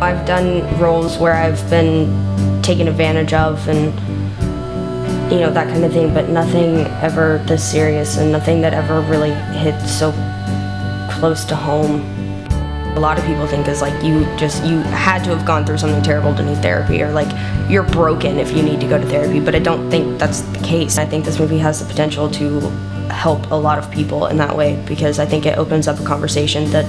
I've done roles where I've been taken advantage of and, you know, that kind of thing, but nothing ever this serious and nothing that ever really hit so close to home. A lot of people think is like you had to have gone through something terrible to need therapy, or like you're broken if you need to go to therapy, but I don't think that's the case. I think this movie has the potential to help a lot of people in that way, because I think it opens up a conversation that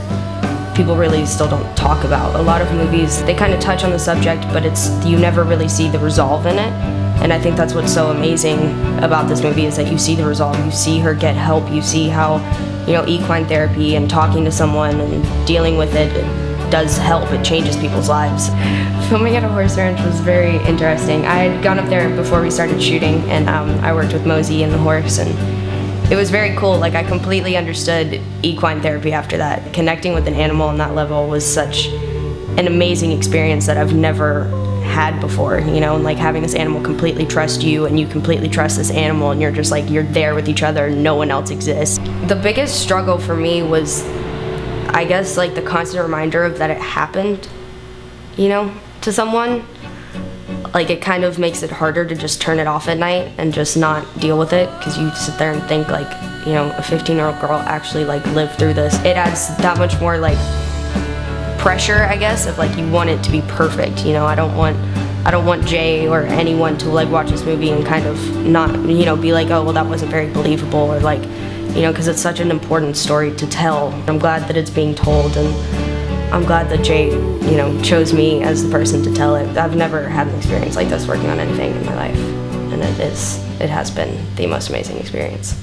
people really still don't talk about. A lot of movies, they kind of touch on the subject, but you never really see the resolve in it. And I think that's what's so amazing about this movie, is that you see the resolve, you see her get help, you see how, you know, equine therapy and talking to someone and dealing with it does help. It changes people's lives. Filming at a horse ranch was very interesting. I had gone up there before we started shooting, and I worked with Mosie and the horse, and it was very cool. Like, I completely understood equine therapy after that. Connecting with an animal on that level was such an amazing experience that I've never had before, you know, and like having this animal completely trust you and you completely trust this animal, and you're just like, you're there with each other and no one else exists. The biggest struggle for me was, I guess, like the constant reminder of that it happened, you know, to someone. Like, it kind of makes it harder to just turn it off at night and just not deal with it, because you sit there and think like, you know, a 15-year-old girl actually like lived through this. It adds that much more like pressure, I guess, of like you want it to be perfect, you know. I don't want Jay or anyone to like watch this movie and kind of not, you know, be like, oh well, that wasn't very believable, or like, you know, because it's such an important story to tell. I'm glad that it's being told, and I'm glad that Jay, you know, chose me as the person to tell it. I've never had an experience like this working on anything in my life, and it has been the most amazing experience.